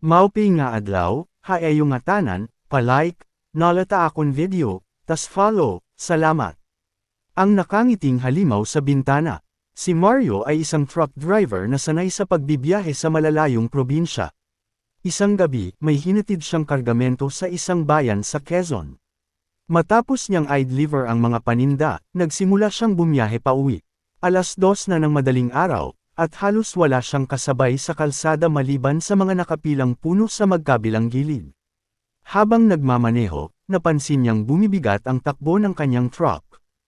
Maupay nga adlaw, hayayo nga tanan, pa-like, nalata akon video, tas follow, salamat. Ang nakangiting halimaw sa bintana. Si Mario ay isang truck driver na sanay sa pagbibiyahe sa malalayong probinsya. Isang gabi, may hinatid siyang kargamento sa isang bayan sa Quezon. Matapos niyang i-deliver ang mga paninda, nagsimula siyang bumiyahe pauwi. 2:00 na ng madaling araw, at halos wala siyang kasabay sa kalsada maliban sa mga nakapilang puno sa magkabilang gilid. Habang nagmamaneho, napansin niyang bumibigat ang takbo ng kanyang truck.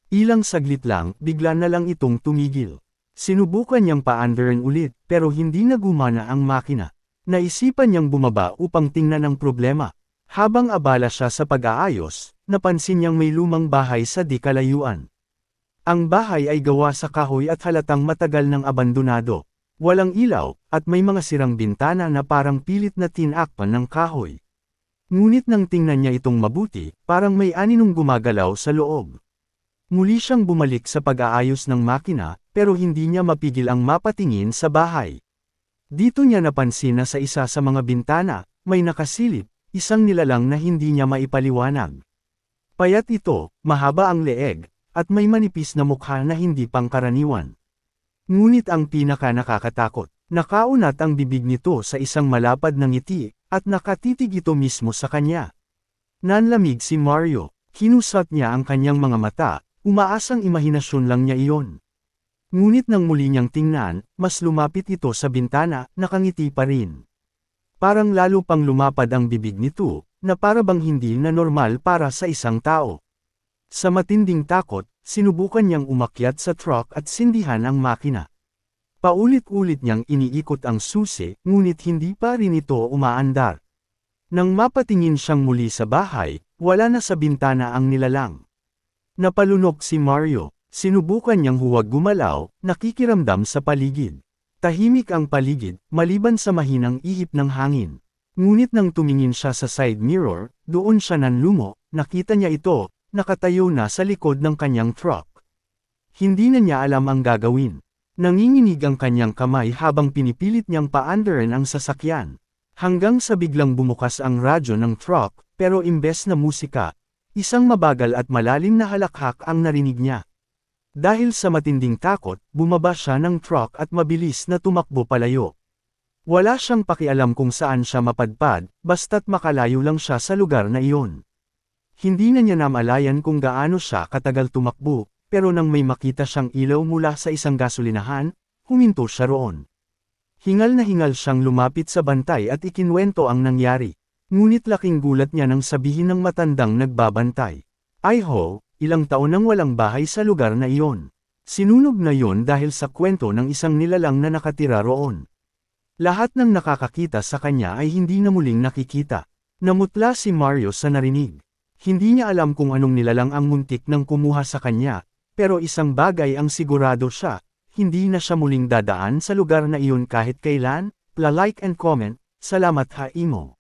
Ilang saglit lang, bigla na lang itong tumigil. Sinubukan niyang paandarin ulit, pero hindi na gumana ang makina. Naisipan niyang bumaba upang tingnan ang problema. Habang abala siya sa pag-aayos, napansin niyang may lumang bahay sa di kalayuan. Ang bahay ay gawa sa kahoy at halatang matagal ng abandonado. Walang ilaw, at may mga sirang bintana na parang pilit na tinakpan ng kahoy. Ngunit nang tingnan niya itong mabuti, parang may aninong gumagalaw sa loob. Muli siyang bumalik sa pag-aayos ng makina, pero hindi niya mapigil ang mapatingin sa bahay. Dito niya napansin na sa isa sa mga bintana, may nakasilip, isang nilalang na hindi niya maipaliwanag. Payat ito, mahaba ang leeg, at may manipis na mukha na hindi pangkaraniwan. Ngunit ang pinaka-nakakatakot, nakaunat ang bibig nito sa isang malapad na ngiti, at nakatitig ito mismo sa kanya. Nanlamig si Mario, kinusat niya ang kanyang mga mata, umaasang imahinasyon lang niya iyon. Ngunit nang muli niyang tingnan, mas lumapit ito sa bintana, nakangiti pa rin. Parang lalo pang lumapad ang bibig nito, na para bang hindi na normal para sa isang tao. Sa matinding takot, sinubukan niyang umakyat sa truck at sindihan ang makina. Paulit-ulit niyang iniikot ang susi, ngunit hindi pa rin ito umaandar. Nang mapatingin siyang muli sa bahay, wala na sa bintana ang nilalang. Napalunok si Mario, sinubukan niyang huwag gumalaw, nakikiramdam sa paligid. Tahimik ang paligid, maliban sa mahinang ihip ng hangin. Ngunit nang tumingin siya sa side mirror, doon siya nanlumo, nakita niya ito, nakatayo na sa likod ng kanyang truck. Hindi na niya alam ang gagawin. Nanginginig ang kanyang kamay habang pinipilit niyang paandarin ang sasakyan. Hanggang sa biglang bumukas ang radyo ng truck, pero imbes na musika, isang mabagal at malalim na halakhak ang narinig niya. Dahil sa matinding takot, bumaba siya ng truck at mabilis na tumakbo palayo. Wala siyang pakialam kung saan siya mapadpad, basta't makalayo lang siya sa lugar na iyon. Hindi na niya namalayan kung gaano siya katagal tumakbo, pero nang may makita siyang ilaw mula sa isang gasolinahan, huminto siya roon. Hingal na hingal siyang lumapit sa bantay at ikinwento ang nangyari. Ngunit laking gulat niya nang sabihin ng matandang nagbabantay. Ay ho, ilang taon nang walang bahay sa lugar na iyon. Sinunog na yon dahil sa kwento ng isang nilalang na nakatira roon. Lahat ng nakakakita sa kanya ay hindi na muling nakikita. Namutla si Mario sa narinig. Hindi niya alam kung anong nilalang ang muntik nang kumuha sa kanya, pero isang bagay ang sigurado siya, hindi na siya muling dadaan sa lugar na iyon kahit kailan. Like and comment, salamat ha imo.